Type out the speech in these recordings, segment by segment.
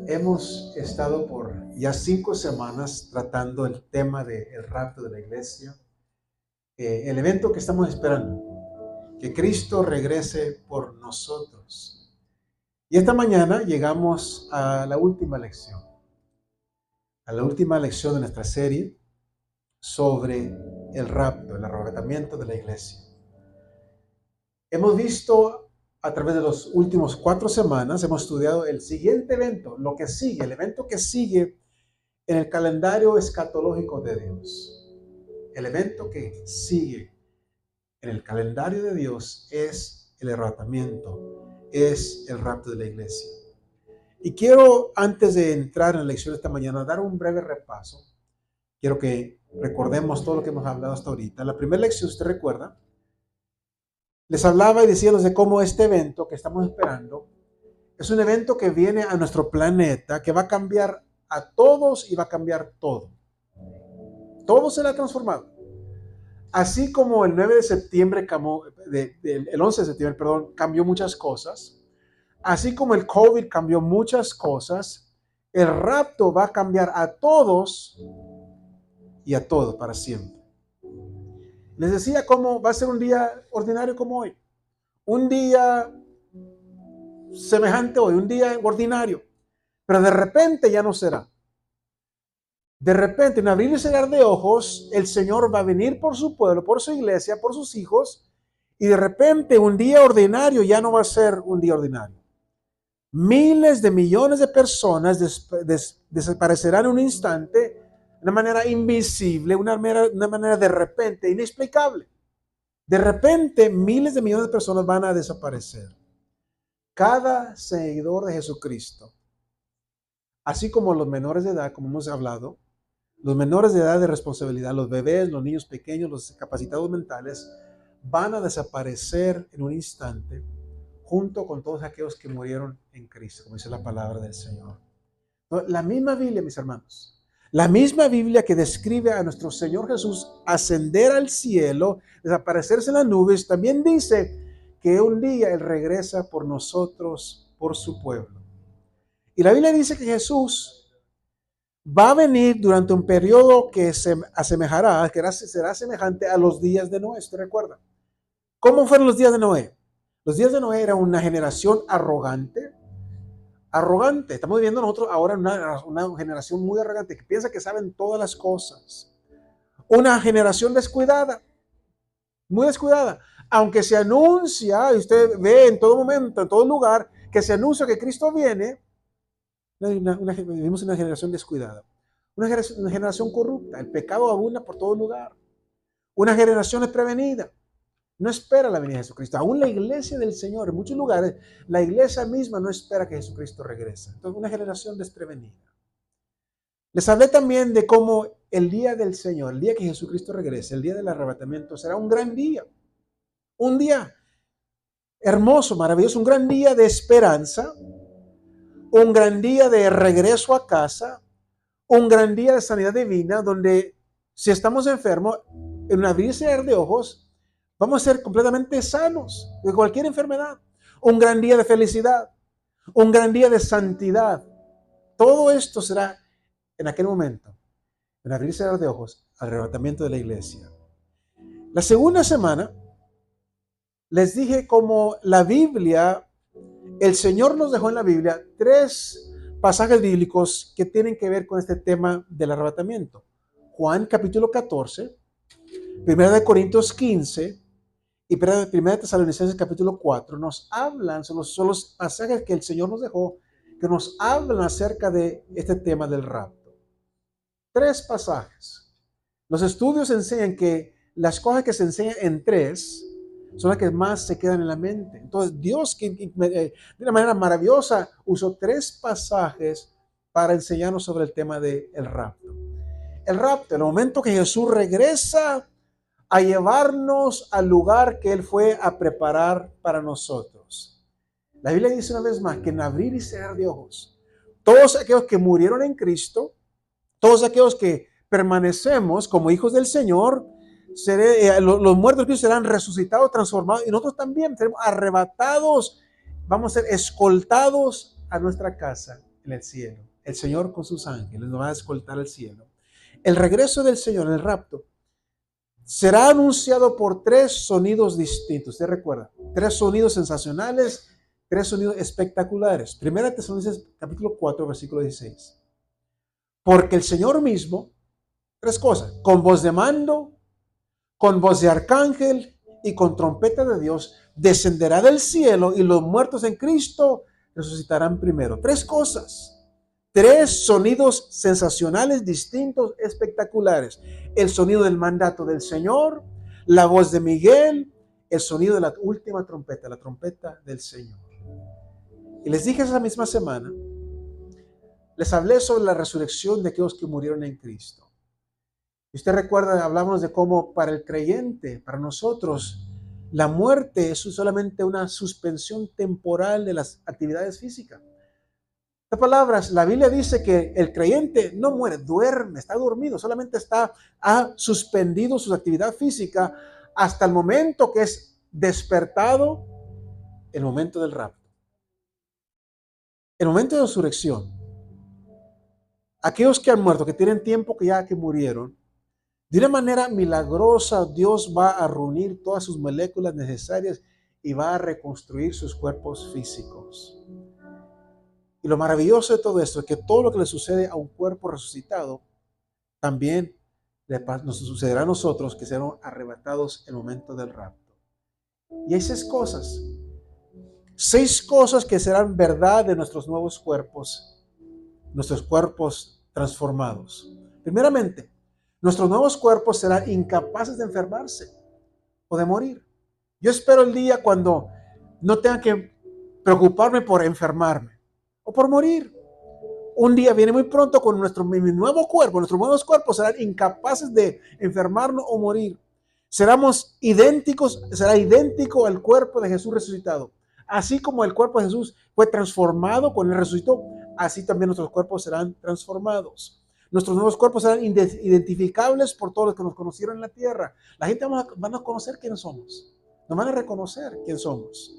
Hemos estado por ya 5 semanas tratando el tema del rapto de la iglesia, el evento que estamos esperando, que Cristo regrese por nosotros. Y esta mañana llegamos a la última lección de nuestra serie sobre el rapto, el arrebatamiento de la iglesia. Hemos visto a través de los últimos 4 semanas, hemos estudiado el siguiente evento, lo que sigue, el evento que sigue en el calendario escatológico de Dios. El evento que sigue en el calendario de Dios es el arrebatamiento, es el rapto de la iglesia. Y quiero, antes de entrar en la lección de esta mañana, dar un breve repaso. Quiero que recordemos todo lo que hemos hablado hasta ahorita. La primera lección, usted recuerda, les hablaba y decíamos de cómo este evento que estamos esperando es un evento que viene a nuestro planeta, que va a cambiar a todos y va a cambiar todo. Todo será transformado. Así como el 9 de septiembre, el 11 de septiembre, perdón, cambió muchas cosas, así como el COVID cambió muchas cosas, el rapto va a cambiar a todos y a todo para siempre. Les decía cómo va a ser un día ordinario como hoy, un día semejante hoy, un día ordinario, pero de repente ya no será. De repente, en abrir y cerrar de ojos, el Señor va a venir por su pueblo, por su iglesia, por sus hijos, y de repente un día ordinario ya no va a ser un día ordinario. Miles de millones de personas desaparecerán en un instante, de una manera invisible, una manera de repente, inexplicable. De repente, miles de millones de personas van a desaparecer. Cada seguidor de Jesucristo, así como los menores de edad, como hemos hablado, los menores de edad de responsabilidad, los bebés, los niños pequeños, los discapacitados mentales, van a desaparecer en un instante junto con todos aquellos que murieron en Cristo, como dice la palabra del Señor. La misma Biblia, mis hermanos, la misma Biblia que describe a nuestro Señor Jesús ascender al cielo, desaparecerse en las nubes, también dice que un día Él regresa por nosotros, por su pueblo. Y la Biblia dice que Jesús va a venir durante un periodo que se asemejará, que será semejante a los días de Noé. ¿Usted recuerda? ¿Cómo fueron los días de Noé? Los días de Noé era una generación arrogante. Estamos viviendo nosotros ahora una generación muy arrogante que piensa que saben todas las cosas. Una generación descuidada, muy descuidada. Aunque se anuncia, y usted ve en todo momento, en todo lugar, que se anuncia que Cristo viene, vivimos en una generación descuidada, una generación corrupta, el pecado abunda por todo lugar, una generación desprevenida, no espera la venida de Jesucristo. Aún la iglesia del Señor, en muchos lugares, la iglesia misma no espera que Jesucristo regrese. Entonces, una generación desprevenida. Les hablé también de cómo el día del Señor, el día que Jesucristo regrese, el día del arrebatamiento, será un gran día, un día hermoso, maravilloso, un gran día de esperanza, un gran día de regreso a casa, un gran día de sanidad divina, donde si estamos enfermos, en un abrir y cerrar de ojos, vamos a ser completamente sanos de cualquier enfermedad. Un gran día de felicidad, un gran día de santidad. Todo esto será en aquel momento, en abrir y cerrar de ojos, al arrebatamiento de la iglesia. La segunda semana, les dije cómo la Biblia, el Señor nos dejó en la Biblia 3 pasajes bíblicos que tienen que ver con este tema del arrebatamiento. Juan capítulo 14, 1 Corintios 15 y 1 Tesalonicenses capítulo 4 nos hablan, son los pasajes que el Señor nos dejó, que nos hablan acerca de este tema del rapto. 3 pasajes. Los estudios enseñan que las cosas que se enseñan en 3 son las que más se quedan en la mente. Entonces Dios, que de una manera maravillosa, usó 3 pasajes para enseñarnos sobre el tema del rapto. El rapto, en el momento que Jesús regresa a llevarnos al lugar que Él fue a preparar para nosotros. La Biblia dice una vez más que en abrir y cerrar de ojos, todos aquellos que murieron en Cristo, todos aquellos que permanecemos como hijos del Señor, los muertos de Cristo serán resucitados, transformados, y nosotros también seremos arrebatados, vamos a ser escoltados a nuestra casa en el cielo. El Señor con sus ángeles nos va a escoltar al cielo. El regreso del Señor, el rapto, será anunciado por tres sonidos distintos. ¿Usted recuerda? Tres sonidos sensacionales, tres sonidos espectaculares. Primera Tesalonicenses capítulo 4, versículo 16. Porque el Señor mismo, tres cosas, con voz de mando, con voz de arcángel y con trompeta de Dios, descenderá del cielo y los muertos en Cristo resucitarán primero. Tres cosas. Tres sonidos sensacionales, distintos, espectaculares. El sonido del mandato del Señor, la voz de Miguel, el sonido de la última trompeta, la trompeta del Señor. Y les dije esa misma semana, les hablé sobre la resurrección de aquellos que murieron en Cristo. Y usted recuerda, hablamos de cómo para el creyente, para nosotros, la muerte es solamente una suspensión temporal de las actividades físicas. En palabras, la Biblia dice que el creyente no muere, duerme, está dormido, solamente ha suspendido su actividad física hasta el momento que es despertado, el momento del rapto. El momento de resurrección. Aquellos que han muerto, que tienen tiempo que murieron, de una manera milagrosa Dios va a reunir todas sus moléculas necesarias y va a reconstruir sus cuerpos físicos. Y lo maravilloso de todo esto es que todo lo que le sucede a un cuerpo resucitado también nos sucederá a nosotros, que serán arrebatados en el momento del rapto. Y hay seis cosas que serán verdad de nuestros nuevos cuerpos transformados. Primeramente, nuestros nuevos cuerpos serán incapaces de enfermarse o de morir. Yo espero el día cuando no tenga que preocuparme por enfermarme o por morir. Un día viene muy pronto con nuestros nuevos cuerpos serán incapaces de enfermarnos o morir. Será idéntico al cuerpo de Jesús resucitado. Así como el cuerpo de Jesús fue transformado cuando Él resucitó, así también nuestros cuerpos serán transformados. Nuestros nuevos cuerpos serán identificables por todos los que nos conocieron en la tierra. La gente va a conocer quiénes somos. Nos van a reconocer quién somos.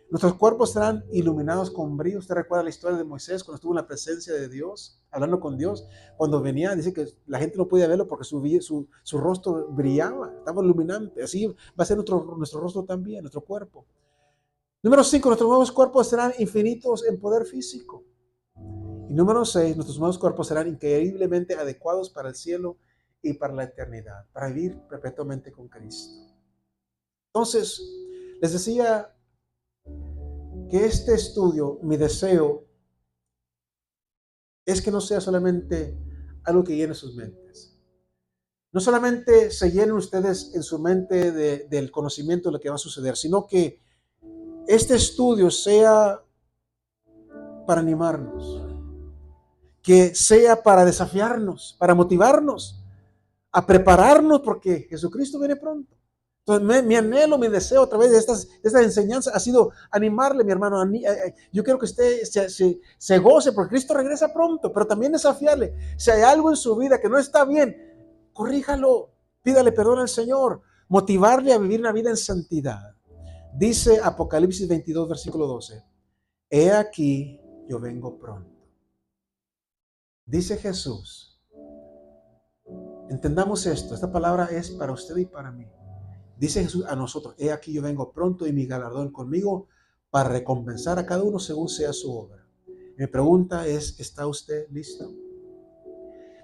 Nuestros cuerpos serán iluminados con brillo. Usted recuerda la historia de Moisés cuando estuvo en la presencia de Dios, hablando con Dios. Cuando venía, dice que la gente no podía verlo porque su rostro brillaba, estaba iluminante. Así va a ser nuestro rostro también, nuestro cuerpo. Número 5, nuestros nuevos cuerpos serán infinitos en poder físico. Y número 6, nuestros nuevos cuerpos serán increíblemente adecuados para el cielo y para la eternidad, para vivir perpetuamente con Cristo. Entonces, les decía que este estudio, mi deseo, es que no sea solamente algo que llene sus mentes. No solamente se llenen ustedes en su mente del conocimiento de lo que va a suceder, sino que este estudio sea para animarnos, que sea para desafiarnos, para motivarnos, a prepararnos porque Jesucristo viene pronto. Entonces, mi anhelo, mi deseo a través de esta enseñanza ha sido animarle, mi hermano. Yo quiero que usted se goce porque Cristo regresa pronto, pero también desafiarle. Si hay algo en su vida que no está bien, corríjalo, pídale perdón al Señor, motivarle a vivir una vida en santidad. Dice Apocalipsis 22, versículo 12, he aquí, yo vengo pronto. Dice Jesús, entendamos esto, esta palabra es para usted y para mí. Dice Jesús a nosotros, he aquí yo vengo pronto y mi galardón conmigo para recompensar a cada uno según sea su obra. Mi pregunta es, ¿está usted listo?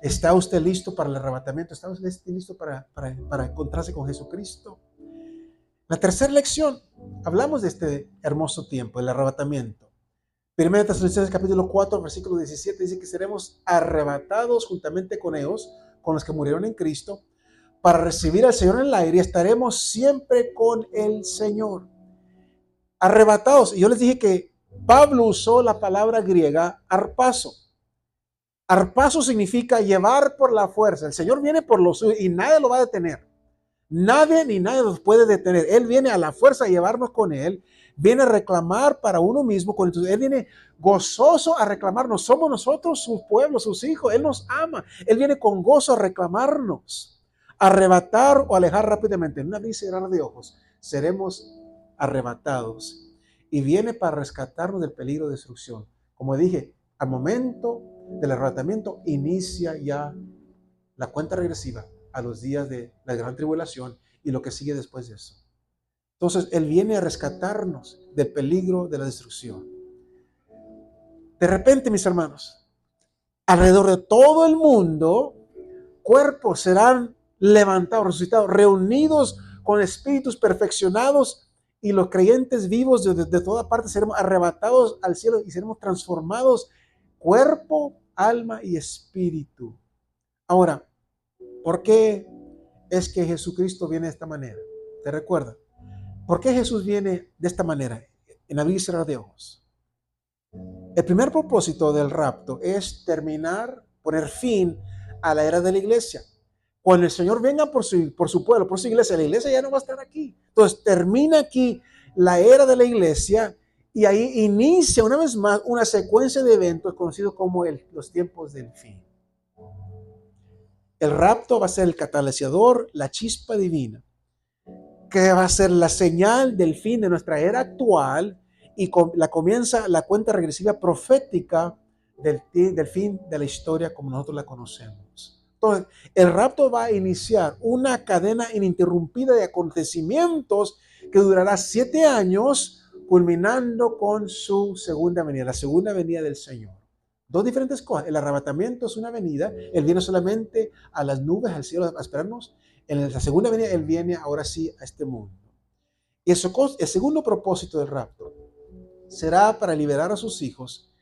¿Está usted listo para el arrebatamiento? ¿Está usted listo para encontrarse con Jesucristo? La tercera lección, hablamos de este hermoso tiempo, el arrebatamiento. Primera Tesalonicenses capítulo 4, versículo 17, dice que seremos arrebatados juntamente con ellos, con los que murieron en Cristo, para recibir al Señor en el aire y estaremos siempre con el Señor. Arrebatados. Y yo les dije que Pablo usó la palabra griega arpazo. Arpazo significa llevar por la fuerza. El Señor viene por lo suyo y nadie lo va a detener. Nadie ni nadie los puede detener. Él viene a la fuerza a llevarnos con Él. Viene a reclamar para uno mismo. Él viene gozoso a reclamarnos. Somos nosotros su pueblo, sus hijos. Él nos ama. Él viene con gozo a reclamarnos. Arrebatar o alejar rápidamente. En una abrir y cerrar de ojos seremos arrebatados. Y viene para rescatarnos del peligro de destrucción. Como dije, Al momento del arrebatamiento inicia ya la cuenta regresiva a los días de la gran tribulación y lo que sigue después de eso. Entonces, Él viene a rescatarnos del peligro de la destrucción. De repente, mis hermanos, alrededor de todo el mundo, cuerpos serán levantados, resucitados, reunidos con espíritus perfeccionados, y los creyentes vivos de toda parte seremos arrebatados al cielo y seremos transformados cuerpo, alma y espíritu. Ahora, ¿por qué es que Jesucristo viene de esta manera? ¿Te recuerda? ¿Por qué Jesús viene de esta manera? En abrir y cerrar de ojos. El primer propósito del rapto es terminar, poner fin a la era de la iglesia. Cuando el Señor venga por su pueblo, por su iglesia, la iglesia ya no va a estar aquí. Entonces termina aquí la era de la iglesia y ahí inicia una vez más una secuencia de eventos conocidos como los tiempos del fin. El rapto va a ser el catalizador, la chispa divina, que va a ser la señal del fin de nuestra era actual y comienza la cuenta regresiva profética del fin de la historia como nosotros la conocemos. Entonces, el rapto va a iniciar una cadena ininterrumpida de acontecimientos que durará 7 años, culminando con su segunda venida, la segunda venida del Señor. Dos diferentes cosas. El arrebatamiento es una venida, Él viene solamente a las nubes, al cielo, a esperarnos. En la segunda venida, Él viene ahora sí a este mundo. Y el segundo propósito del rapto será para liberar a sus hijos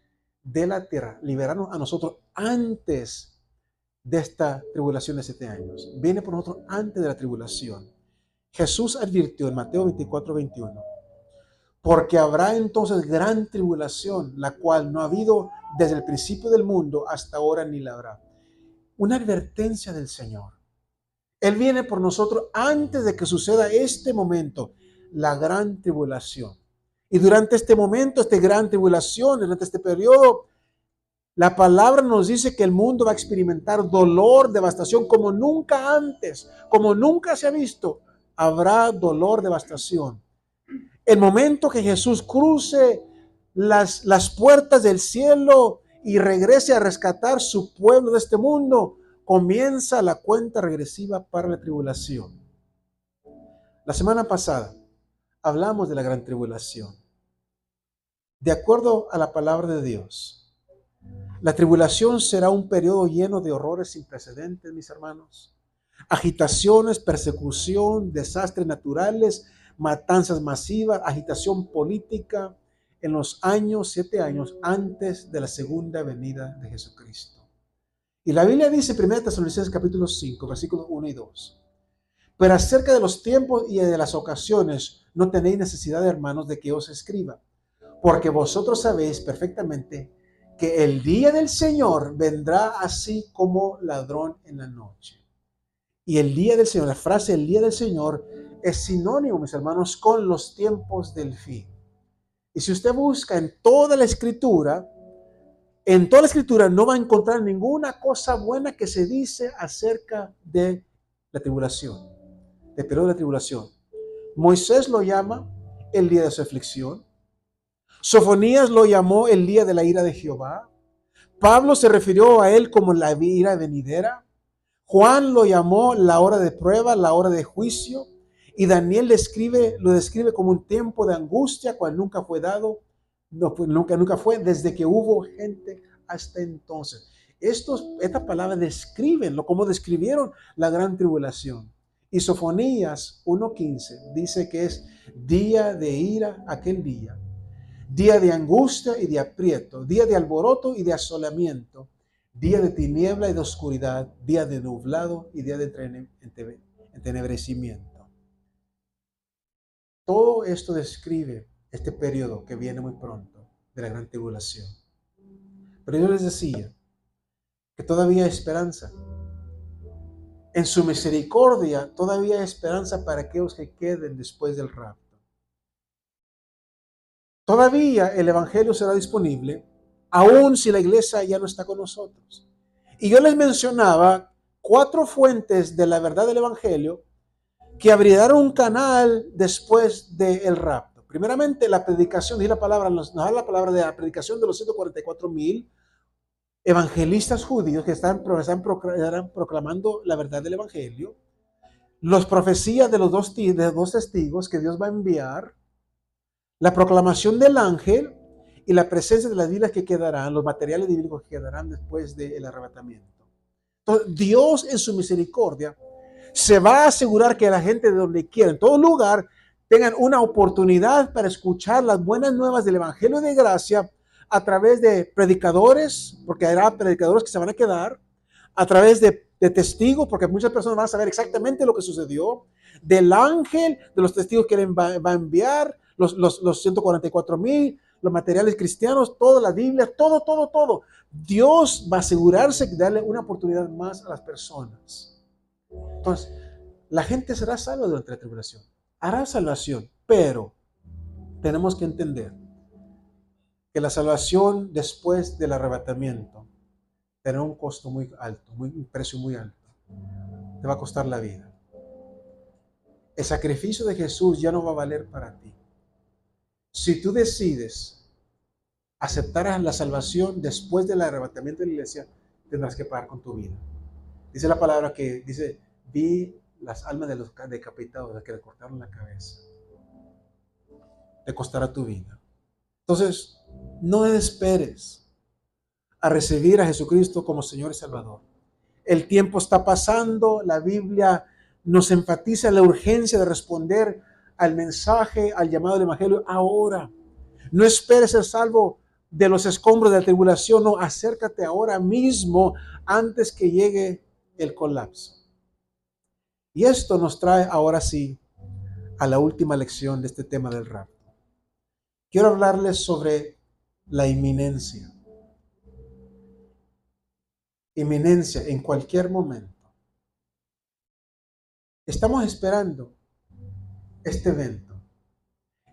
de la tierra, liberarnos a nosotros antes de esta tribulación de 7 años. Viene por nosotros antes de la tribulación. Jesús advirtió en Mateo 24:21, porque habrá entonces gran tribulación, la cual no ha habido desde el principio del mundo hasta ahora ni la habrá. Una advertencia del Señor. Él viene por nosotros antes de que suceda este momento, la gran tribulación. Y durante este momento, esta gran tribulación, durante este periodo, la palabra nos dice que el mundo va a experimentar dolor, devastación como nunca antes, como nunca se ha visto. Habrá dolor, devastación. El momento que Jesús cruce las puertas del cielo y regrese a rescatar su pueblo de este mundo, comienza la cuenta regresiva para la tribulación. La semana pasada hablamos de la gran tribulación. De acuerdo a la palabra de Dios, la tribulación será un periodo lleno de horrores sin precedentes, mis hermanos. Agitaciones, persecución, desastres naturales, matanzas masivas, agitación política en los 7 años antes de la segunda venida de Jesucristo. Y la Biblia dice en 1 Tesalonicenses capítulo 5, versículos 1 y 2. Pero acerca de los tiempos y de las ocasiones no tenéis necesidad, hermanos, de que os escriba, porque vosotros sabéis perfectamente que el día del Señor vendrá así como ladrón en la noche. Y el día del Señor, la frase el día del Señor es sinónimo, mis hermanos, con los tiempos del fin. Y si usted busca en toda la escritura no va a encontrar ninguna cosa buena que se dice acerca de la tribulación, del periodo de la tribulación. Moisés lo llama el día de su aflicción. Sofonías lo llamó el día de la ira de Jehová. Pablo se refirió a él como la ira venidera. Juan lo llamó la hora de prueba, la hora de juicio. Y Daniel lo describe como un tiempo de angustia cual nunca fue dado, nunca fue desde que hubo gente hasta entonces. Estas palabras describen como describieron la gran tribulación. Y Sofonías 1:15 dice que es día de ira aquel día de angustia y de aprieto, día de alboroto y de asolamiento, día de tiniebla y de oscuridad, día de nublado y día de entenebrecimiento. Todo esto describe este periodo que viene muy pronto de la gran tribulación. Pero yo les decía que todavía hay esperanza. En su misericordia todavía hay esperanza para aquellos que queden después del rapto. Todavía el evangelio será disponible, aun si la iglesia ya no está con nosotros. Y yo les mencionaba 4 fuentes de la verdad del evangelio que abrirán un canal después del rapto. Primeramente, la predicación, y la palabra nos da la palabra de la predicación de los 144,000 evangelistas judíos que están proclamando la verdad del evangelio, las profecías de los dos testigos que Dios va a enviar, la proclamación del ángel y la presencia de las Biblias que quedarán, los materiales bíblicos que quedarán después del arrebatamiento. Entonces, Dios en su misericordia se va a asegurar que la gente de donde quiera, en todo lugar, tengan una oportunidad para escuchar las buenas nuevas del Evangelio de gracia a través de predicadores, porque habrá predicadores que se van a quedar, a través de testigos, porque muchas personas van a saber exactamente lo que sucedió, del ángel, de los testigos que él va a enviar, los 144,000, los materiales cristianos, toda la Biblia, todo. Dios va a asegurarse de darle una oportunidad más a las personas. Entonces, la gente será salva durante la tribulación, hará salvación, pero tenemos que entender que la salvación después del arrebatamiento tendrá un costo muy alto, un precio muy alto. Te va a costar la vida. El sacrificio de Jesús ya no va a valer para ti. Si tú decides aceptar la salvación después del arrebatamiento de la iglesia, tendrás que pagar con tu vida. Dice la palabra que dice, vi las almas de los decapitados, de que le cortaron la cabeza. Te costará tu vida. Entonces, no esperes a recibir a Jesucristo como Señor y Salvador. El tiempo está pasando, la Biblia nos enfatiza la urgencia de responder al mensaje, al llamado del Evangelio ahora. No esperes ser salvo de los escombros de la tribulación, no, acércate ahora mismo antes que llegue el colapso. Y esto nos trae ahora sí a la última lección de este tema del rapto. Quiero hablarles sobre la inminencia. Inminencia en cualquier momento. Estamos esperando este evento.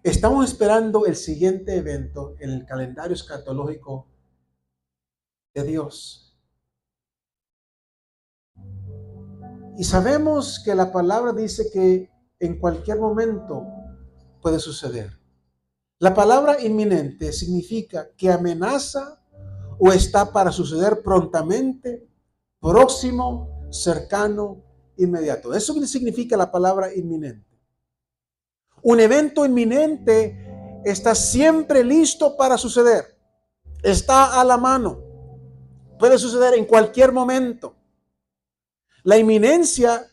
Estamos esperando el siguiente evento en el calendario escatológico de Dios. Y sabemos que la palabra dice que en cualquier momento puede suceder. La palabra inminente significa que amenaza o está para suceder prontamente, próximo, cercano, inmediato. Eso significa la palabra inminente. Un evento inminente está siempre listo para suceder. Está a la mano. Puede suceder en cualquier momento. La inminencia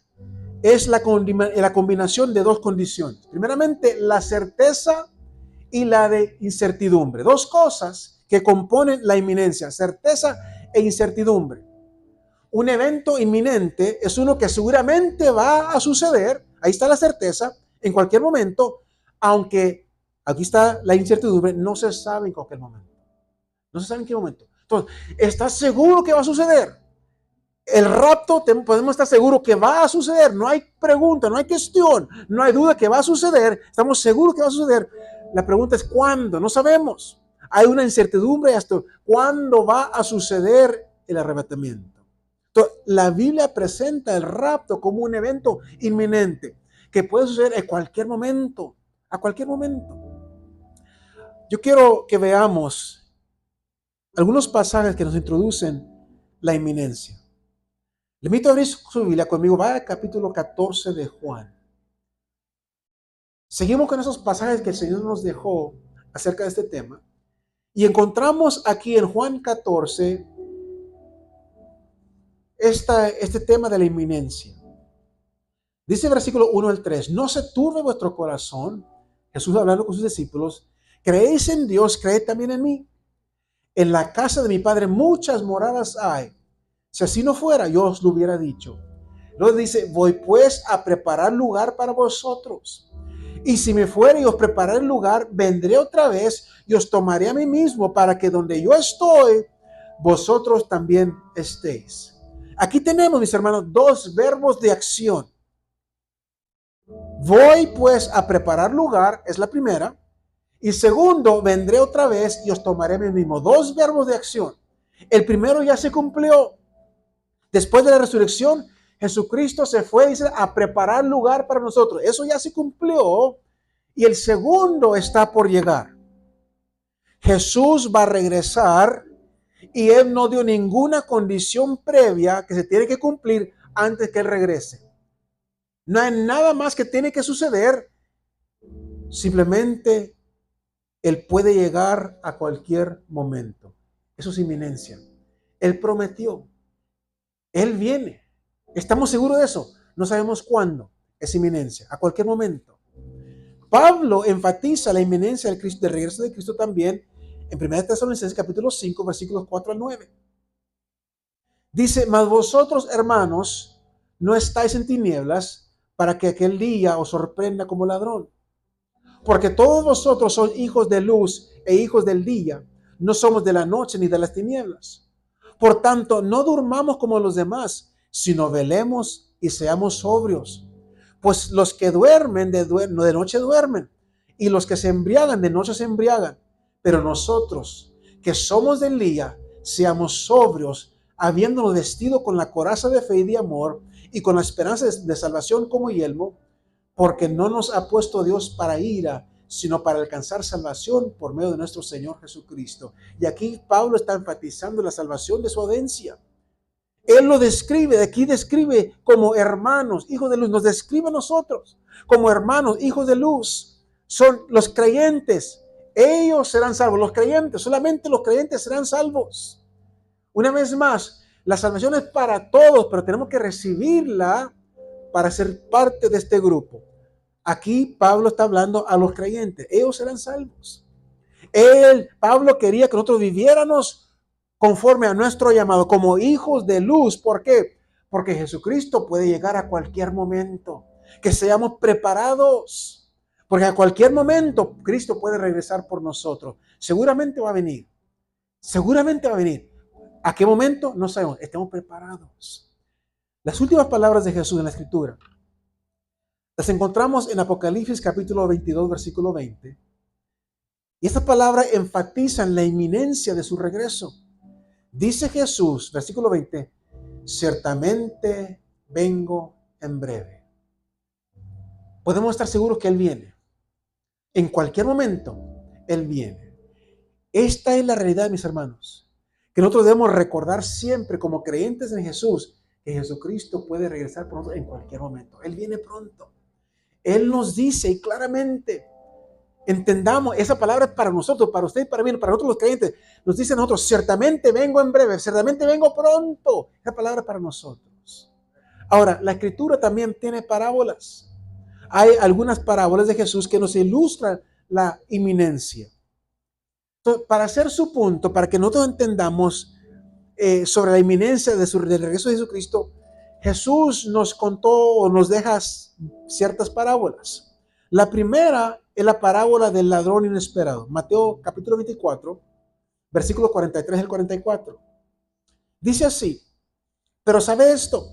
es la combinación de dos condiciones. Primeramente, la certeza y la de incertidumbre. Dos cosas que componen la inminencia, certeza e incertidumbre. Un evento inminente es uno que seguramente va a suceder, ahí está la certeza, en cualquier momento, aunque aquí está la incertidumbre, no se sabe en cualquier momento. No se sabe en qué momento. Entonces, ¿estás seguro que va a suceder? El rapto, podemos estar seguros que va a suceder, no hay pregunta, no hay cuestión, no hay duda que va a suceder, estamos seguros que va a suceder. La pregunta es ¿cuándo? No sabemos. Hay una incertidumbre hasta cuándo va a suceder el arrebatamiento. Entonces, la Biblia presenta el rapto como un evento inminente que puede suceder en cualquier momento, a cualquier momento. Yo quiero que veamos algunos pasajes que nos introducen la inminencia. Le invito a abrir su Biblia conmigo, vaya al capítulo 14 de Juan. Seguimos con esos pasajes que el Señor nos dejó acerca de este tema. Y encontramos aquí en Juan 14 este tema de la inminencia. Dice el versículo 1 al 3, no se turbe vuestro corazón, Jesús hablando con sus discípulos, creéis en Dios, creed también en mí. En la casa de mi Padre muchas moradas hay. Si así no fuera, yo os lo hubiera dicho. Luego dice, voy pues a preparar lugar para vosotros. Y si me fuere y os prepararé el lugar, vendré otra vez y os tomaré a mí mismo para que donde yo estoy, vosotros también estéis. Aquí tenemos, mis hermanos, dos verbos de acción. Voy pues a preparar lugar, es la primera. Y segundo, vendré otra vez y os tomaré a mí mismo. Dos verbos de acción. El primero ya se cumplió. Después de la resurrección, Jesucristo se fue, dice, a preparar lugar para nosotros. Eso ya se cumplió. Y el segundo está por llegar. Jesús va a regresar Y Él no dio ninguna condición previa que se tiene que cumplir antes que Él regrese. No hay nada más que tiene que suceder. Simplemente Él puede llegar a cualquier momento. Eso es inminencia. Él prometió. Él viene. ¿Estamos seguros de eso? No sabemos cuándo. Es inminencia. A cualquier momento. Pablo enfatiza la inminencia del regreso de Cristo también en 1 Tesalonicenses capítulo 5, versículos 4 al 9. Dice, mas vosotros, hermanos, no estáis en tinieblas para que aquel día os sorprenda como ladrón. Porque todos vosotros sois hijos de luz e hijos del día. No somos de la noche ni de las tinieblas. Por tanto, no durmamos como los demás, sino velemos y seamos sobrios. Pues los que duermen de noche duermen, y los que se embriagan de noche se embriagan. Pero nosotros, que somos del día, seamos sobrios, habiéndonos vestido con la coraza de fe y de amor, y con la esperanza de salvación como yelmo, porque no nos ha puesto Dios para ira, sino para alcanzar salvación por medio de nuestro Señor Jesucristo. Y aquí Pablo está enfatizando la salvación de su audiencia. Él lo describe, de aquí describe como hermanos, hijos de luz, nos describe a nosotros como hermanos, hijos de luz. Son los creyentes, ellos serán salvos, los creyentes, solamente los creyentes serán salvos. Una vez más, la salvación es para todos, pero tenemos que recibirla para ser parte de este grupo. Aquí Pablo está hablando a los creyentes, ellos serán salvos. Pablo quería que nosotros viviéramos conforme a nuestro llamado, como hijos de luz. ¿Por qué? Porque Jesucristo puede llegar a cualquier momento. Que seamos preparados, porque a cualquier momento Cristo puede regresar por nosotros. Seguramente va a venir. Seguramente va a venir. ¿A qué momento? No sabemos. Estemos preparados. Las últimas palabras de Jesús en la Escritura las encontramos en Apocalipsis capítulo 22, versículo 20. Y estas palabras enfatizan la inminencia de su regreso. Dice Jesús, versículo 20, ciertamente vengo en breve. Podemos estar seguros que Él viene. En cualquier momento, Él viene. Esta es la realidad, mis hermanos, que nosotros debemos recordar siempre como creyentes en Jesús, que Jesucristo puede regresar por nosotros en cualquier momento. Él viene pronto. Él nos dice y claramente, entendamos, esa palabra es para nosotros, para usted y para mí, para nosotros los creyentes. Nos dice a nosotros, ciertamente vengo en breve, ciertamente vengo pronto. Esa palabra es para nosotros. Ahora, la Escritura también tiene parábolas. Hay algunas parábolas de Jesús que nos ilustran la inminencia. Entonces, para hacer su punto, para que nosotros entendamos sobre la inminencia del regreso de Jesucristo, Jesús nos contó o nos deja ciertas parábolas. La primera es la parábola del ladrón inesperado. Mateo capítulo 24, versículo 43 al 44. Dice así, pero sabe esto,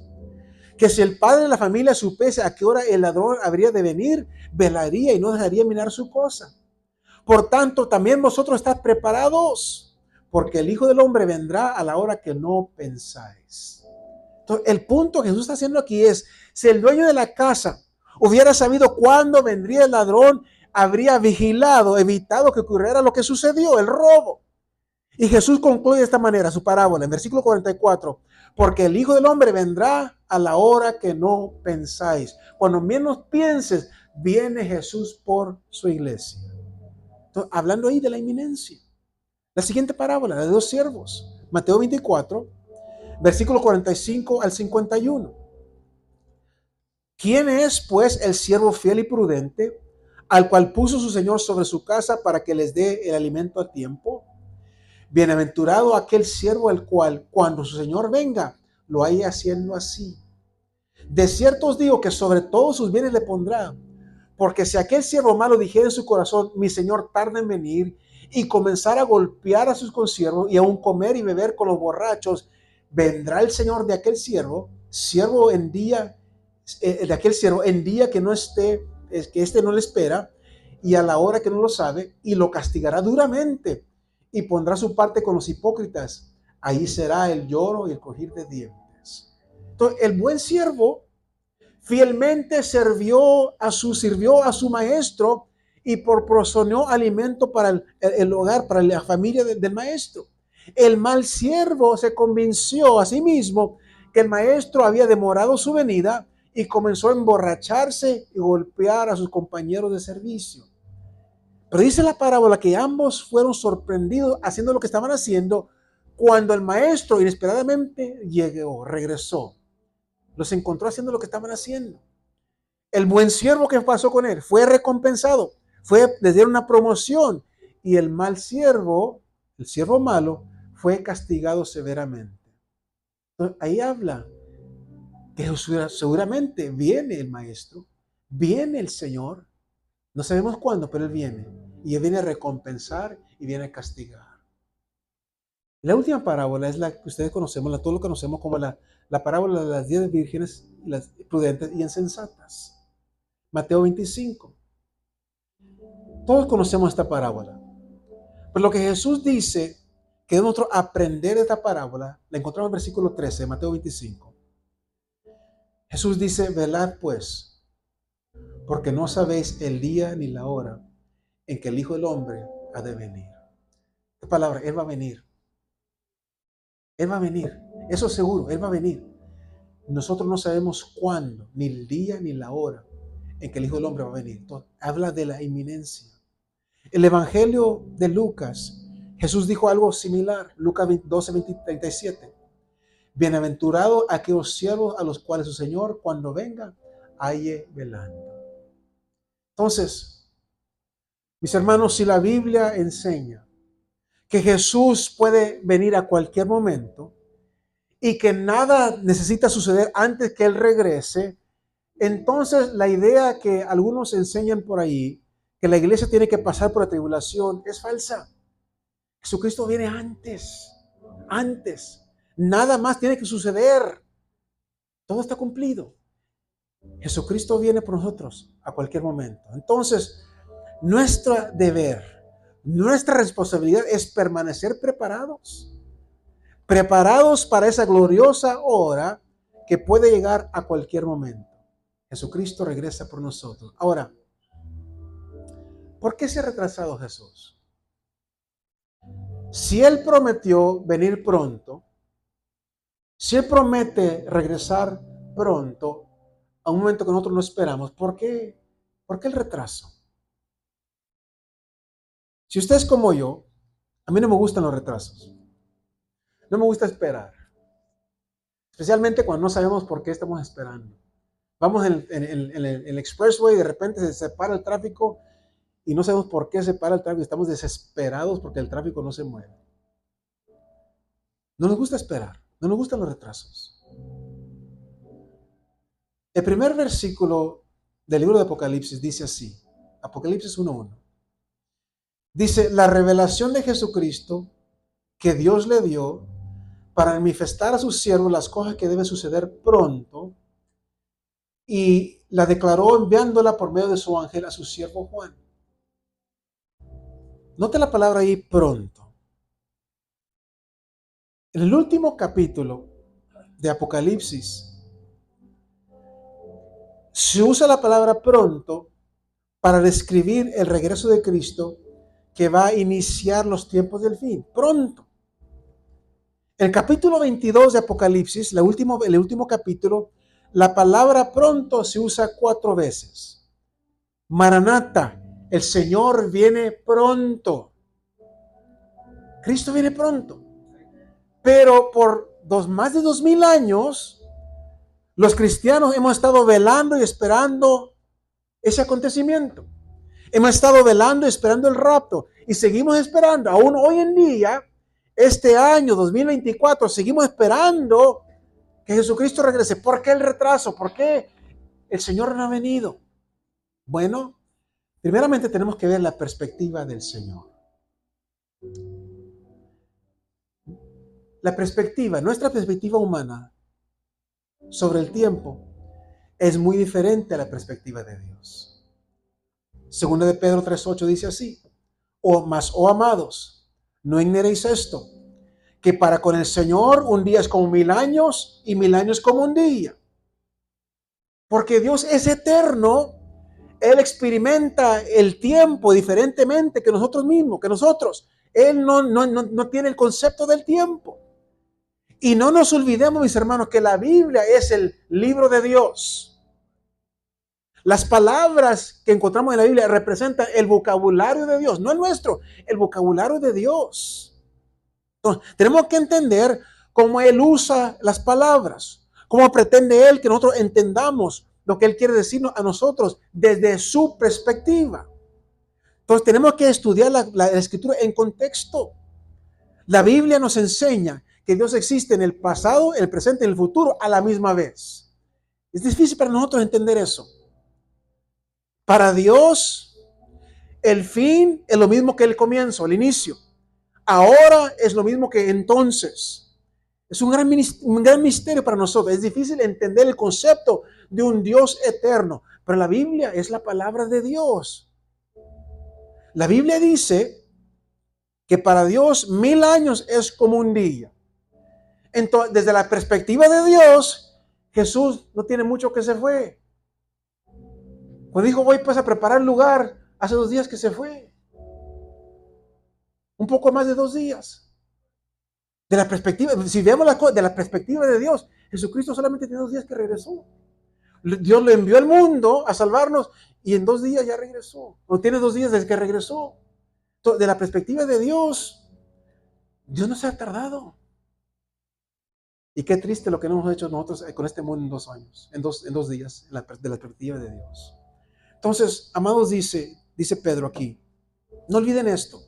que si el padre de la familia supiese a qué hora el ladrón habría de venir, velaría y no dejaría minar su cosa. Por tanto, también vosotros estáis preparados, porque el Hijo del Hombre vendrá a la hora que no pensáis. Entonces, el punto que Jesús está haciendo aquí es, si el dueño de la casa hubiera sabido cuándo vendría el ladrón, habría vigilado, evitado que ocurriera lo que sucedió, el robo. Y Jesús concluye de esta manera su parábola en versículo 44, porque el Hijo del Hombre vendrá a la hora que no pensáis. Cuando menos pienses, viene Jesús por su iglesia. Entonces, hablando ahí de la inminencia. La siguiente parábola, la de dos siervos, Mateo 24, versículo 45 al 51. ¿Quién es, pues, el siervo fiel y prudente, al cual puso su señor sobre su casa para que les dé el alimento a tiempo? Bienaventurado aquel siervo el cual, cuando su señor venga, lo haya haciendo así. De cierto os digo que sobre todos sus bienes le pondrá. Porque si aquel siervo malo dijera en su corazón, mi señor tarda en venir, y comenzar a golpear a sus consiervos y aún comer y beber con los borrachos, vendrá el señor de aquel siervo en día, de aquel siervo en día que no esté, que éste no le espera, y a la hora que no lo sabe, y lo castigará duramente, y pondrá su parte con los hipócritas. Ahí será el lloro y el crujir de dientes. Entonces, el buen siervo fielmente sirvió a su maestro y proporcionó alimento para el hogar, para la familia del maestro. El mal siervo se convenció a sí mismo que el maestro había demorado su venida y comenzó a emborracharse y golpear a sus compañeros de servicio. Pero dice la parábola que ambos fueron sorprendidos haciendo lo que estaban haciendo cuando el maestro inesperadamente llegó, regresó. Los encontró haciendo lo que estaban haciendo. El buen siervo, que pasó con él, fue recompensado, les dieron una promoción, y el mal siervo, el siervo malo, fue castigado severamente. Entonces, ahí habla que seguramente viene el maestro, viene el Señor, no sabemos cuándo, pero él viene, y él viene a recompensar y viene a castigar. La última parábola es la que ustedes conocemos, todos lo conocemos como la parábola de las 10 vírgenes, las prudentes y insensatas. Mateo 25. Todos conocemos esta parábola. Pero lo que Jesús dice que debemos nosotros aprender de esta parábola, la encontramos en el versículo 13 de Mateo 25. Jesús dice: velad pues, porque no sabéis el día ni la hora en que el Hijo del Hombre ha de venir. Esta palabra, Él va a venir. Él va a venir. Eso es seguro, Él va a venir. Nosotros no sabemos cuándo, ni el día ni la hora en que el Hijo del Hombre va a venir. Entonces, habla de la inminencia. El Evangelio de Lucas, Jesús dijo algo similar. Lucas 12, 37. Bienaventurado aquellos siervos a los cuales su Señor, cuando venga, halle velando. Entonces, mis hermanos, si la Biblia enseña que Jesús puede venir a cualquier momento y que nada necesita suceder antes que Él regrese, entonces la idea que algunos enseñan por ahí, que la iglesia tiene que pasar por la tribulación, es falsa. Jesucristo viene antes. Nada más tiene que suceder. Todo está cumplido. Jesucristo viene por nosotros a cualquier momento. Entonces, nuestro deber, nuestra responsabilidad es permanecer preparados. Preparados para esa gloriosa hora que puede llegar a cualquier momento. Jesucristo regresa por nosotros. Ahora, ¿por qué se ha retrasado Jesús? Si Él prometió venir pronto, si Él promete regresar pronto, a un momento que nosotros no esperamos, ¿por qué el retraso? Si usted es como yo, a mí no me gustan los retrasos. No me gusta esperar. Especialmente cuando no sabemos por qué estamos esperando. Vamos en el expressway y de repente se separa el tráfico y no sabemos por qué se para el tráfico. Estamos desesperados porque el tráfico no se mueve. No nos gusta esperar. No nos gustan los retrasos. El primer versículo del libro de Apocalipsis dice así. Apocalipsis 1:1. Dice: la revelación de Jesucristo que Dios le dio para manifestar a sus siervos las cosas que deben suceder pronto, y la declaró enviándola por medio de su ángel a su siervo Juan. Note la palabra ahí, pronto. En el último capítulo de Apocalipsis se usa la palabra pronto para describir el regreso de Cristo, que va a iniciar los tiempos del fin. Pronto. El capítulo 22 de Apocalipsis, el último capítulo, la palabra pronto se usa 4 veces. Maranata, el Señor viene pronto. Cristo viene pronto. Pero por más de 2000 años, los cristianos hemos estado velando y esperando ese acontecimiento. Hemos estado velando y esperando el rapto. Y seguimos esperando. Aún hoy en día, este año 2024, seguimos esperando que Jesucristo regrese. ¿Por qué el retraso? ¿Por qué el Señor no ha venido? Bueno, primeramente tenemos que ver la perspectiva del Señor. Nuestra perspectiva humana sobre el tiempo es muy diferente a la perspectiva de Dios. Segunda de Pedro 3:8 dice así: oh amados, no ignoréis esto, que para con el Señor un día es como 1000 años y 1000 años como un día. Porque Dios es eterno, Él experimenta el tiempo diferentemente que nosotros mismos, que nosotros. Él no tiene el concepto del tiempo. Y no nos olvidemos, mis hermanos, que la Biblia es el libro de Dios. Las palabras que encontramos en la Biblia representan el vocabulario de Dios, no el nuestro, el vocabulario de Dios. Entonces, tenemos que entender cómo Él usa las palabras, cómo pretende Él que nosotros entendamos lo que Él quiere decirnos a nosotros desde su perspectiva. Entonces, tenemos que estudiar la Escritura en contexto. La Biblia nos enseña que Dios existe en el pasado, el presente y el futuro a la misma vez. Es difícil para nosotros entender eso. Para Dios, el fin es lo mismo que el comienzo, el inicio. Ahora es lo mismo que entonces. Es un gran misterio para nosotros. Es difícil entender el concepto de un Dios eterno. Pero la Biblia es la palabra de Dios. La Biblia dice que para Dios 1000 años es como un día. Entonces, desde la perspectiva de Dios, Jesús no tiene mucho que se fue. Cuando dijo, voy pues a preparar lugar, hace 2 días que se fue. Un poco más de 2 días. De la perspectiva, si vemos las cosas de la perspectiva de Dios, Jesucristo solamente tiene 2 días que regresó. Dios lo envió al mundo a salvarnos y en 2 días ya regresó. O tiene 2 días desde que regresó. Entonces, de la perspectiva de Dios, Dios no se ha tardado. Y qué triste lo que no hemos hecho nosotros con este mundo en 2 años, en dos días, de la perspectiva de Dios. Entonces, amados, dice Pedro aquí, no olviden esto.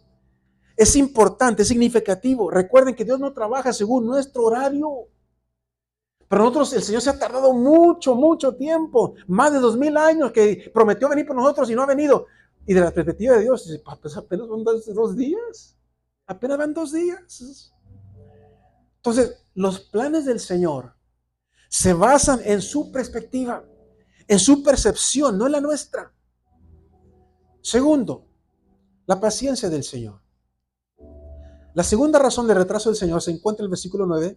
Es importante, es significativo. Recuerden que Dios no trabaja según nuestro horario. Pero nosotros, el Señor se ha tardado mucho tiempo, más de 2000 años que prometió venir por nosotros y no ha venido. Y de la perspectiva de Dios, pues apenas van 2 días. Apenas van 2 días. Entonces, los planes del Señor se basan en su perspectiva, en su percepción, no en la nuestra. Segundo, la paciencia del Señor. La segunda razón de retraso del Señor se encuentra en el versículo 9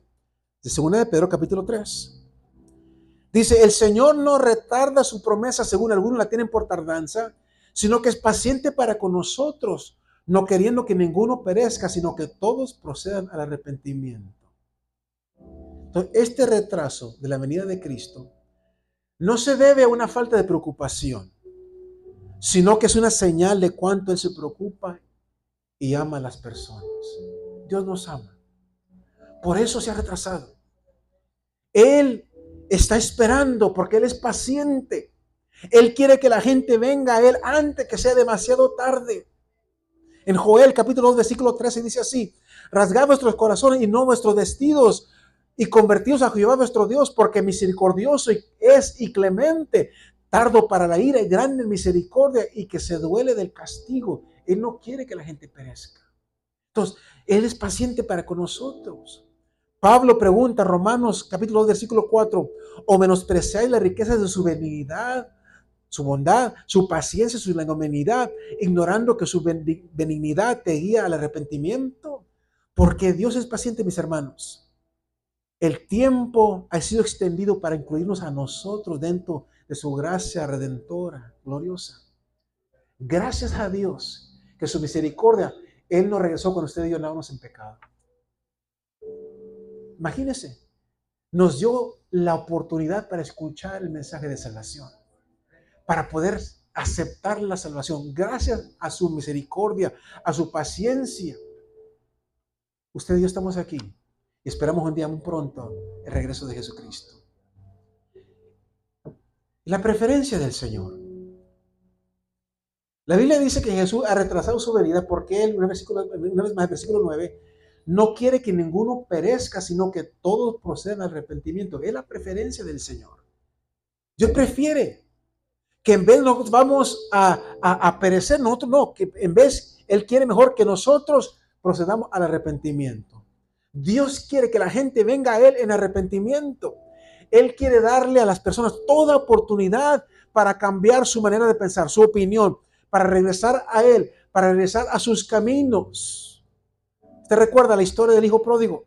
de 2 de Pedro capítulo 3. Dice, el Señor no retarda su promesa según algunos la tienen por tardanza, sino que es paciente para con nosotros, no queriendo que ninguno perezca, sino que todos procedan al arrepentimiento. Entonces, este retraso de la venida de Cristo no se debe a una falta de preocupación, sino que es una señal de cuánto Él se preocupa y ama a las personas. Dios nos ama. Por eso se ha retrasado. Él está esperando porque Él es paciente. Él quiere que la gente venga a Él antes que sea demasiado tarde. En Joel capítulo 2 versículo 13 dice así, rasgad vuestros corazones y no vuestros vestidos y convertidos a Jehová vuestro Dios, porque misericordioso es y clemente, tardo para la ira y grande en misericordia y que se duele del castigo. Él no quiere que la gente perezca. Entonces, Él es paciente para con nosotros. Pablo pregunta, Romanos capítulo 2 versículo 4, o menospreciáis las riquezas de su benignidad, su bondad, su paciencia, su longanimidad, ignorando que su benignidad te guía al arrepentimiento. Porque Dios es paciente, mis hermanos. El tiempo ha sido extendido para incluirnos a nosotros dentro de su gracia redentora, gloriosa. Gracias a Dios que su misericordia, Él nos regresó cuando usted y yo andábamos en pecado. Imagínense, nos dio la oportunidad para escuchar el mensaje de salvación, para poder aceptar la salvación. Gracias a su misericordia, a su paciencia, usted y yo estamos aquí y esperamos un día muy pronto el regreso de Jesucristo. La preferencia del Señor. La Biblia dice que Jesús ha retrasado su venida porque Él, una vez más, versículo 9, no quiere que ninguno perezca, sino que todos procedan al arrepentimiento. Es la preferencia del Señor. Dios prefiere que en vez de nosotros vamos a perecer, nosotros no, que en vez Él quiere mejor que nosotros procedamos al arrepentimiento. Dios quiere que la gente venga a Él en arrepentimiento. Él quiere darle a las personas toda oportunidad para cambiar su manera de pensar, su opinión, para regresar a Él, para regresar a sus caminos. ¿Usted recuerda la historia del hijo pródigo?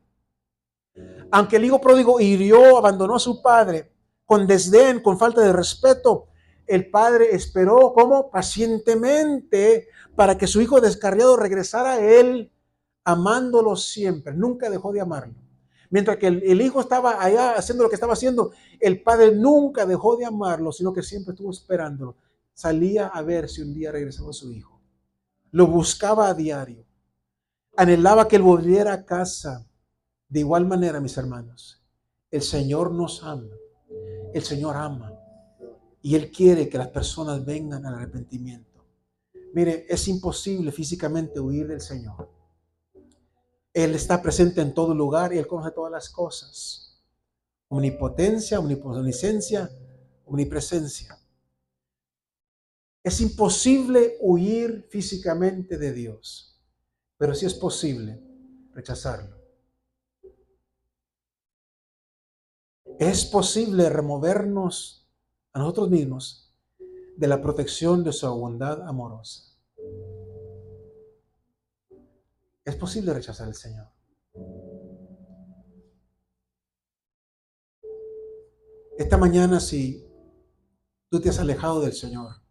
Aunque el hijo pródigo hirió, abandonó a su padre con desdén, con falta de respeto, el padre esperó, ¿cómo? Pacientemente, para que su hijo descarriado regresara a Él amándolo siempre, nunca dejó de amarlo. Mientras que el hijo estaba allá haciendo lo que estaba haciendo, el padre nunca dejó de amarlo, sino que siempre estuvo esperándolo. Salía a ver si un día regresaba su hijo. Lo buscaba a diario. Anhelaba que él volviera a casa. De igual manera, mis hermanos, el Señor nos ama. El Señor ama. Y Él quiere que las personas vengan al arrepentimiento. Mire, es imposible físicamente huir del Señor. Él está presente en todo lugar y Él conoce todas las cosas. Omnipotencia, omnipotencia, omnipresencia. Es imposible huir físicamente de Dios, pero sí es posible rechazarlo. Es posible removernos a nosotros mismos de la protección de su bondad amorosa. Es posible rechazar al Señor. Esta mañana, si tú te has alejado del Señor,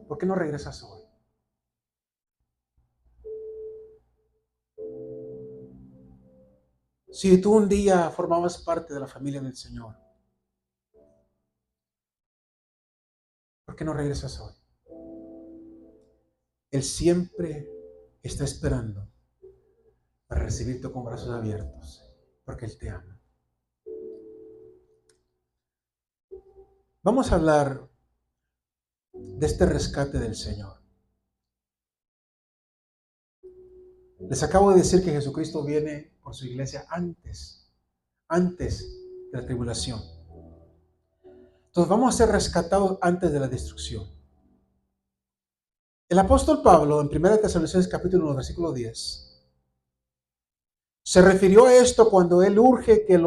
¿por qué no regresas hoy? Si tú un día formabas parte de la familia del Señor, ¿por qué no regresas hoy? Él siempre está esperando para recibirte con brazos abiertos, porque Él te ama. Vamos a hablar de este rescate del Señor. Les acabo de decir que Jesucristo viene por su iglesia antes de la tribulación. Entonces vamos a ser rescatados antes de la destrucción. El apóstol Pablo, en 1 Tesalonicenses capítulo 1, versículo 10, se refirió a esto cuando él urge que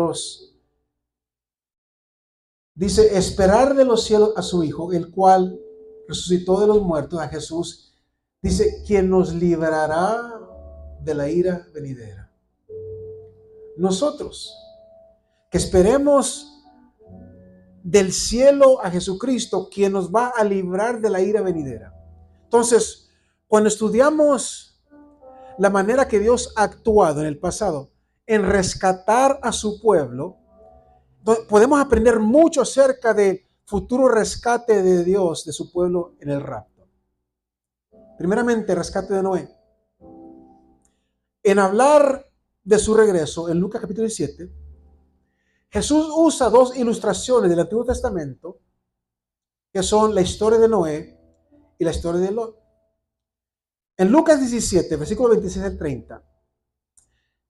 dice, esperar de los cielos a su Hijo, el cual resucitó de los muertos, a Jesús, dice, quien nos librará de la ira venidera. Nosotros, que esperemos del cielo a Jesucristo, quien nos va a librar de la ira venidera. Entonces, cuando estudiamos la manera que Dios ha actuado en el pasado en rescatar a su pueblo, podemos aprender mucho acerca del futuro rescate de Dios de su pueblo en el rapto. Primeramente, rescate de Noé. En hablar de su regreso, en Lucas capítulo 17, Jesús usa dos ilustraciones del Antiguo Testamento, que son la historia de Noé y la historia de Lot. En Lucas 17, versículo 26 al 30,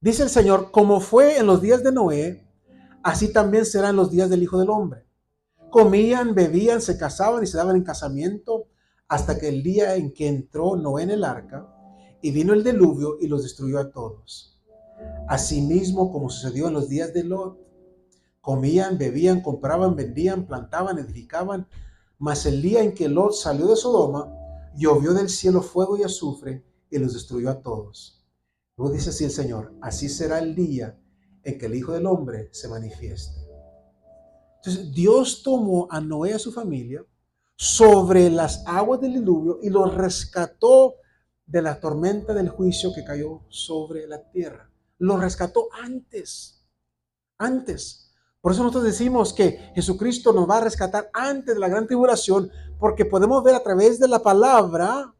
dice el Señor, como fue en los días de Noé, así también serán los días del Hijo del Hombre. Comían, bebían, se casaban y se daban en casamiento hasta que el día en que entró Noé en el arca y vino el diluvio y los destruyó a todos. Asimismo, como sucedió en los días de Lot, comían, bebían, compraban, vendían, plantaban, edificaban, mas el día en que Lot salió de Sodoma, llovió del cielo fuego y azufre y los destruyó a todos. Luego dice así el Señor, así será el día en que el Hijo del Hombre se manifieste. Entonces Dios tomó a Noé y a su familia sobre las aguas del diluvio y los rescató de la tormenta del juicio que cayó sobre la tierra. Los rescató antes. Por eso nosotros decimos que Jesucristo nos va a rescatar antes de la gran tribulación, porque podemos ver a través de la palabra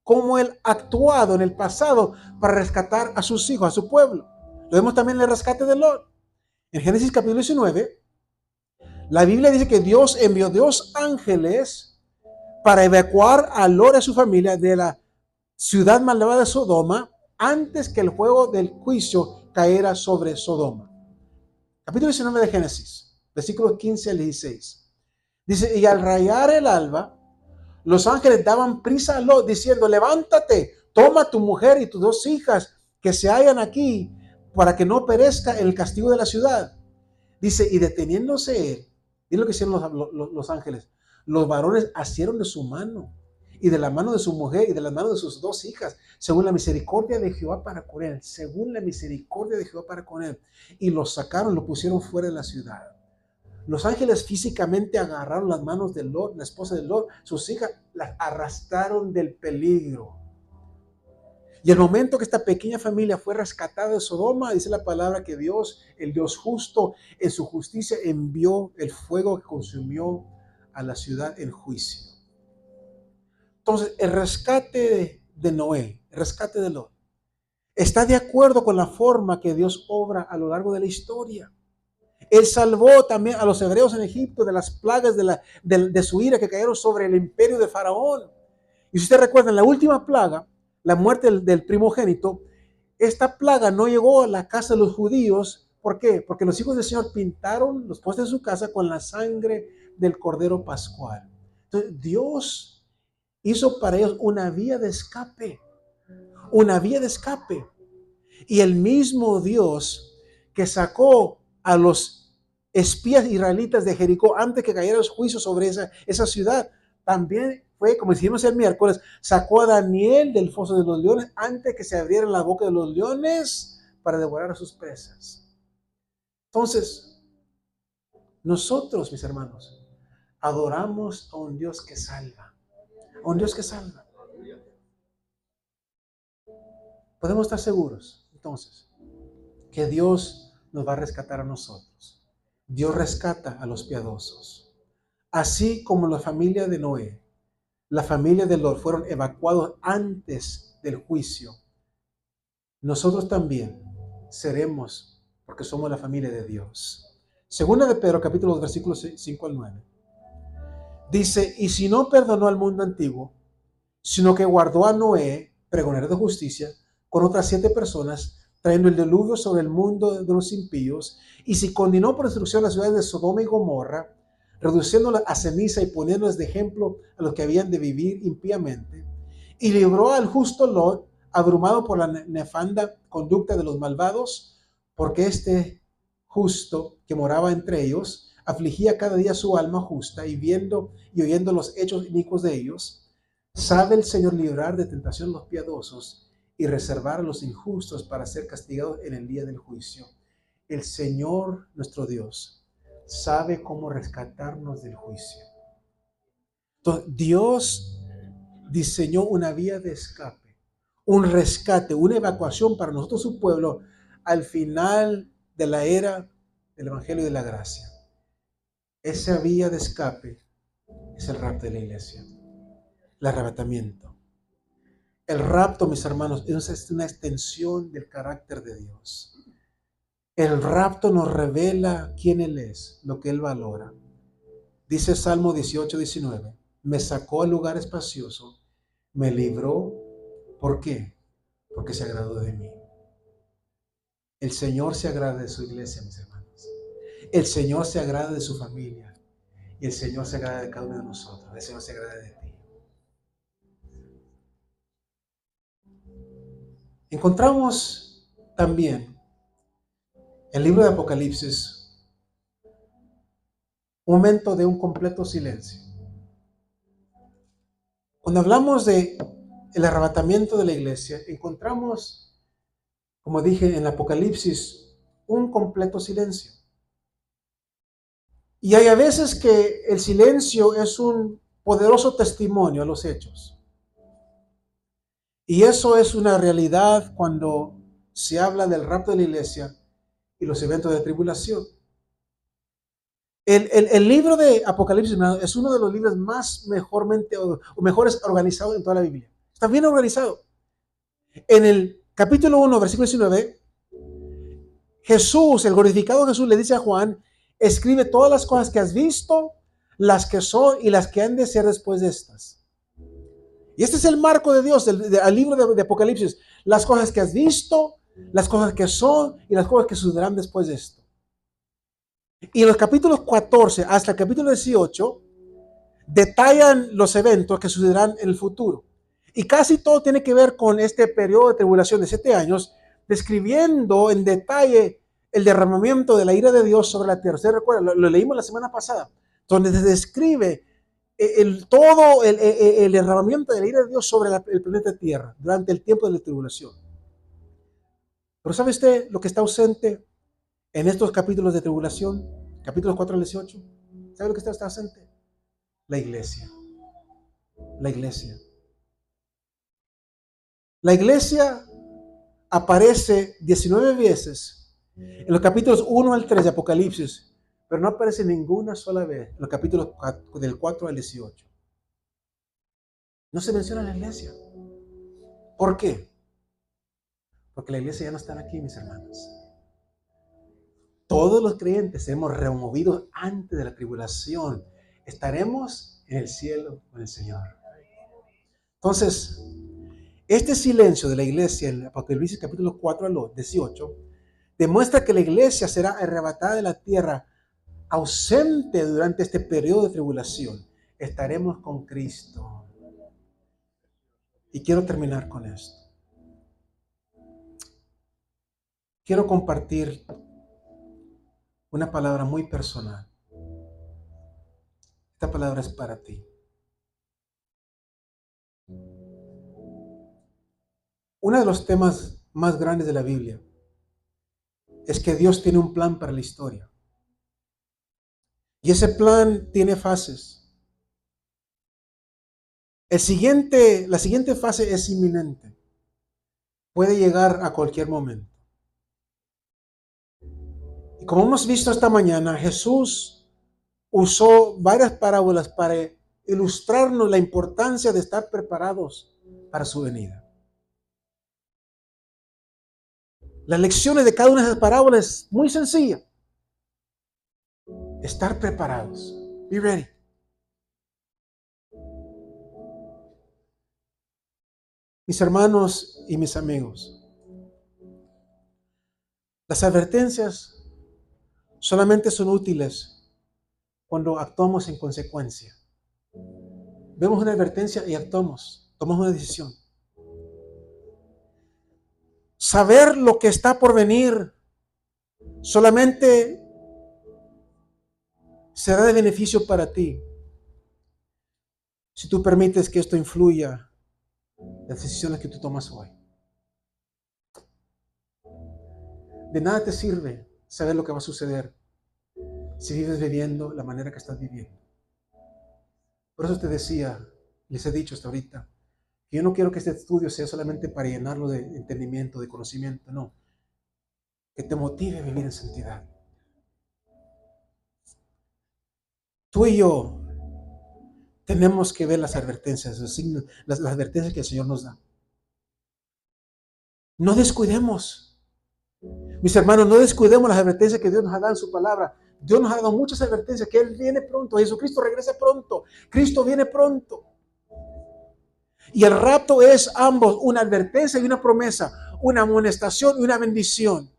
cómo Él ha actuado en el pasado para rescatar a sus hijos, a su pueblo. Lo vemos también en el rescate de Lot. En Génesis capítulo 19, la Biblia dice que Dios envió 2 ángeles para evacuar a Lot y a su familia de la ciudad malvada de Sodoma antes que el fuego del juicio cayera sobre Sodoma. Capítulo 19 de Génesis, versículos 15 al 16. Dice, y al rayar el alba, los ángeles daban prisa a Lot, diciendo, levántate, toma tu mujer y tus 2 hijas que se hallan aquí, para que no perezca el castigo de la ciudad. Dice, y deteniéndose él, y lo que hicieron los ángeles, los varones asieron de su mano, y de la mano de su mujer, y de la mano de sus 2 hijas, según la misericordia de Jehová para con él, según la misericordia de Jehová para con él, y los sacaron, lo pusieron fuera de la ciudad. Los ángeles físicamente agarraron las manos de Lot, la esposa de Lot, sus hijas, las arrastraron del peligro. Y el momento que esta pequeña familia fue rescatada de Sodoma, dice la palabra que Dios, el Dios justo, en su justicia envió el fuego que consumió a la ciudad en juicio. Entonces, el rescate de Noé, el rescate de Lot, está de acuerdo con la forma que Dios obra a lo largo de la historia. Él salvó también a los hebreos en Egipto de las plagas de su ira que cayeron sobre el imperio de Faraón. Y si usted recuerda, en la última plaga, la muerte del primogénito, esta plaga no llegó a la casa de los judíos. ¿Por qué? Porque los hijos del Señor pintaron los postes de su casa con la sangre del Cordero Pascual. Entonces, Dios hizo para ellos una vía de escape, una vía de escape. Y el mismo Dios que sacó a los espías israelitas de Jericó antes que cayera el juicio sobre esa ciudad, también fue, como dijimos el miércoles, sacó a Daniel del foso de los leones antes que se abriera la boca de los leones para devorar a sus presas. Entonces, nosotros, mis hermanos, adoramos a un Dios que salva, a un Dios que salva. Podemos estar seguros, entonces, que Dios nos va a rescatar a nosotros. Dios rescata a los piadosos. Así como la familia de Noé, la familia de Lot fueron evacuados antes del juicio, nosotros también seremos, porque somos la familia de Dios. Segunda de Pedro, capítulo 2, versículos 5 al 9. Dice, y si no perdonó al mundo antiguo, sino que guardó a Noé, pregonero de justicia, con otras 7 personas, trayendo el diluvio sobre el mundo de los impíos, y si condenó por destrucción las ciudades de Sodoma y Gomorra, reduciéndolas a ceniza y poniéndolas de ejemplo a los que habían de vivir impíamente, y libró al justo Lot, abrumado por la nefanda conducta de los malvados, porque este justo que moraba entre ellos afligía cada día su alma justa, y viendo y oyendo los hechos inicuos de ellos, sabe el Señor librar de tentación a los piadosos y reservar a los injustos para ser castigados en el día del juicio. El Señor, nuestro Dios, sabe cómo rescatarnos del juicio. Entonces, Dios diseñó una vía de escape, un rescate, una evacuación para nosotros, su pueblo, al final de la era del Evangelio de la Gracia. Esa vía de escape es el rapto de la iglesia, el arrebatamiento. El rapto, mis hermanos, es una extensión del carácter de Dios. El rapto nos revela quién Él es, lo que Él valora. Dice Salmo 18:19, me sacó al lugar espacioso, me libró. ¿Por qué? Porque se agradó de mí. El Señor se agrada de su iglesia, mis hermanos. El Señor se agrada de su familia. Y el Señor se agrada de cada uno de nosotros. El Señor se agrada de ti. Encontramos también el libro de Apocalipsis, un momento de un completo silencio. Cuando hablamos de el arrebatamiento de la iglesia, encontramos, como dije en Apocalipsis, un completo silencio. Y hay a veces que el silencio es un poderoso testimonio a los hechos. Y eso es una realidad cuando se habla del rapto de la iglesia y los eventos de tribulación. El libro de Apocalipsis es uno de los libros más mejores organizados en toda la Biblia. Está bien organizado. En el capítulo 1, versículo 19, Jesús, el glorificado Jesús, le dice a Juan, escribe todas las cosas que has visto, las que son y las que han de ser después de estas. Y este es el marco de Dios, el libro de Apocalipsis. Las cosas que has visto, las cosas que son y las cosas que sucederán después de esto. Y en los capítulos 14 hasta el capítulo 18 detallan los eventos que sucederán en el futuro. Y casi todo tiene que ver con este periodo de tribulación de 7 años, describiendo en detalle el derramamiento de la ira de Dios sobre la tierra. Ustedes recuerdan, lo leímos la semana pasada, donde se describe todo el derramamiento de la ira de Dios sobre el planeta Tierra durante el tiempo de la tribulación. Pero ¿sabe usted lo que está ausente en estos capítulos de tribulación? Capítulos 4 al 18. ¿Sabe lo que está ausente? La iglesia. La iglesia. La iglesia aparece 19 veces en los capítulos 1 al 3 de Apocalipsis, pero no aparece ninguna sola vez en los capítulos del 4 al 18. No se menciona la iglesia. ¿Por qué? Porque la iglesia ya no está aquí, mis hermanos. Todos los creyentes seremos removidos antes de la tribulación. Estaremos en el cielo con el Señor. Entonces, este silencio de la iglesia en Apocalipsis capítulo 4 al 18 demuestra que la iglesia será arrebatada de la tierra, ausente durante este periodo de tribulación. Estaremos con Cristo. Y quiero terminar con esto. Quiero compartir una palabra muy personal. Esta palabra es para ti. Uno de los temas más grandes de la Biblia es que Dios tiene un plan para la historia. Y ese plan tiene fases. La siguiente fase es inminente. Puede llegar a cualquier momento. Y como hemos visto esta mañana, Jesús usó varias parábolas para ilustrarnos la importancia de estar preparados para su venida. Las lecciones de cada una de esas parábolas es muy sencilla. Estar preparados. Be ready. Mis hermanos y mis amigos, las advertencias solamente son útiles cuando actuamos en consecuencia. Vemos una advertencia y actuamos, tomamos una decisión. Saber lo que está por venir solamente será de beneficio para ti si tú permites que esto influya en las decisiones que tú tomas hoy. De nada te sirve saber lo que va a suceder si vives viviendo la manera que estás viviendo. Por eso te decía, les he dicho hasta ahorita, que yo no quiero que este estudio sea solamente para llenarlo de entendimiento, de conocimiento, no. Que te motive a vivir en santidad. Tú y yo tenemos que ver las advertencias, los signos, las advertencias que el Señor nos da. No descuidemos. Mis hermanos, no descuidemos las advertencias que Dios nos ha dado en su palabra. Dios nos ha dado muchas advertencias, que Él viene pronto, Jesucristo regresa pronto, Cristo viene pronto. Y el rapto es ambos, una advertencia y una promesa, una amonestación y una bendición.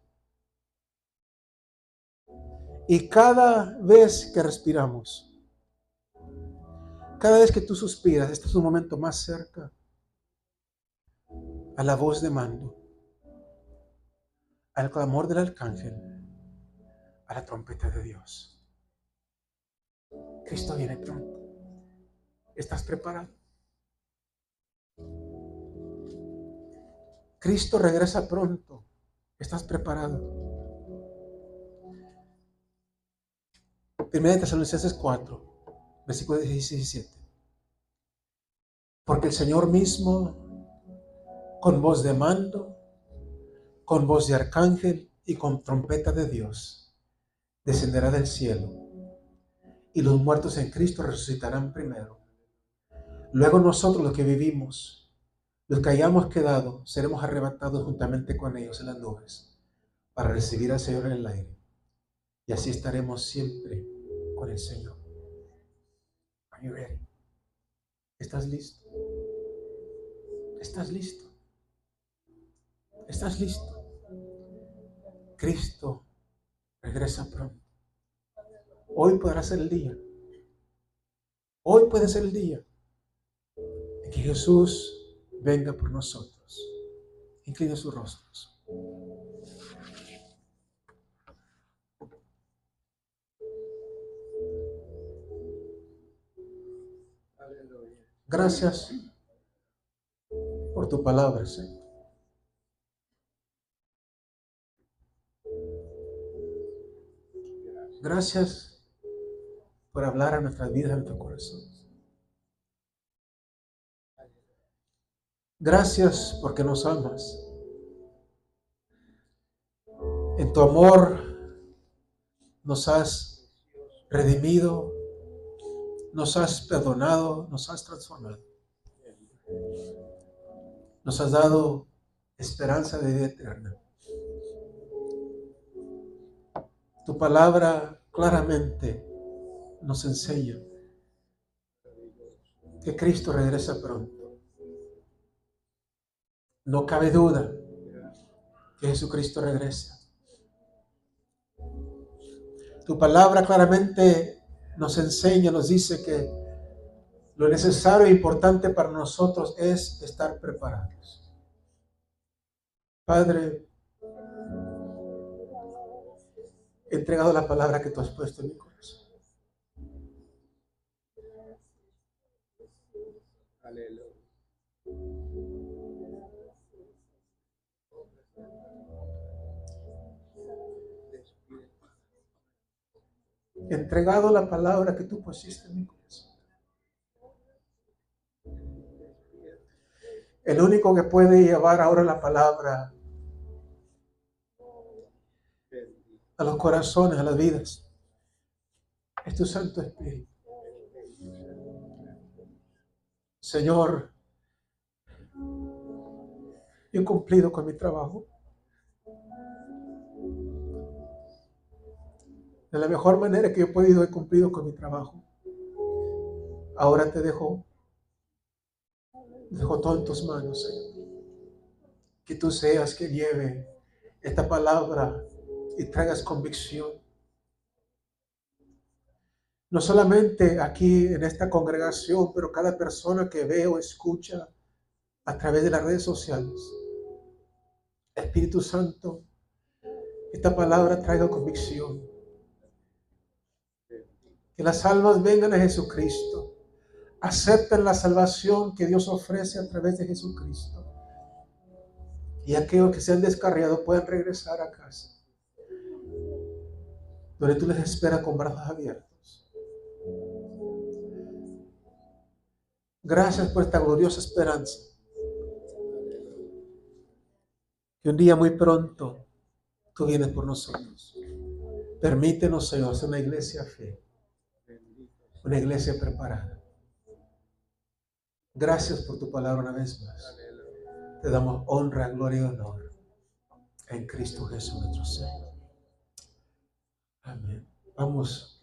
Y cada vez que respiramos, cada vez que tú suspiras, este es un momento más cerca a la voz de mando, al clamor del arcángel, a la trompeta de Dios. Cristo viene pronto. ¿Estás preparado? Cristo regresa pronto. ¿Estás preparado? Primera de Tesalonicenses 4, versículos 16 y 17. Porque el Señor mismo, con voz de mando, con voz de arcángel y con trompeta de Dios, descenderá del cielo, y los muertos en Cristo resucitarán primero. Luego nosotros los que vivimos, los que hayamos quedado, seremos arrebatados juntamente con ellos en las nubes para recibir al Señor en el aire. Y así estaremos siempre con el Señor. Are you ready? ¿Estás listo? ¿Estás listo? ¿Estás listo? Cristo regresa pronto. Hoy podrá ser el día. Hoy puede ser el día en que Jesús venga por nosotros. Inclina sus rostros. Gracias por tu palabra, Señor. Gracias por hablar a nuestras vidas, a nuestros corazones. Gracias porque nos amas. En tu amor nos has redimido, nos has perdonado, nos has transformado. Nos has dado esperanza de vida eterna. Tu palabra claramente nos enseña que Cristo regresa pronto. No cabe duda que Jesucristo regresa. Tu palabra claramente nos enseña, nos dice que lo necesario e importante para nosotros es estar preparados. Padre, he entregado la palabra que tú has puesto en mi corazón. He entregado la palabra que tú pusiste en mi corazón. El único que puede llevar ahora la palabra a los corazones, a las vidas, es tu Santo Espíritu. Señor, yo he cumplido con mi trabajo. De la mejor manera que yo he podido, he cumplido con mi trabajo. Ahora te dejo todo en tus manos, Señor. Que tú seas quien lleve esta palabra y traigas convicción. No solamente aquí en esta congregación, pero cada persona que ve o escucha a través de las redes sociales. Espíritu Santo, esta palabra traiga convicción. Que las almas vengan a Jesucristo. Acepten la salvación que Dios ofrece a través de Jesucristo. Y aquellos que se han descarriado puedan regresar a casa, donde tú les esperas con brazos abiertos. Gracias por esta gloriosa esperanza. Que un día muy pronto tú vienes por nosotros. Permítenos, Señor, ser una iglesia fiel, una iglesia preparada. Gracias por tu palabra una vez más. Te damos honra, gloria y honor en Cristo Jesús nuestro Señor. Amén. Vamos.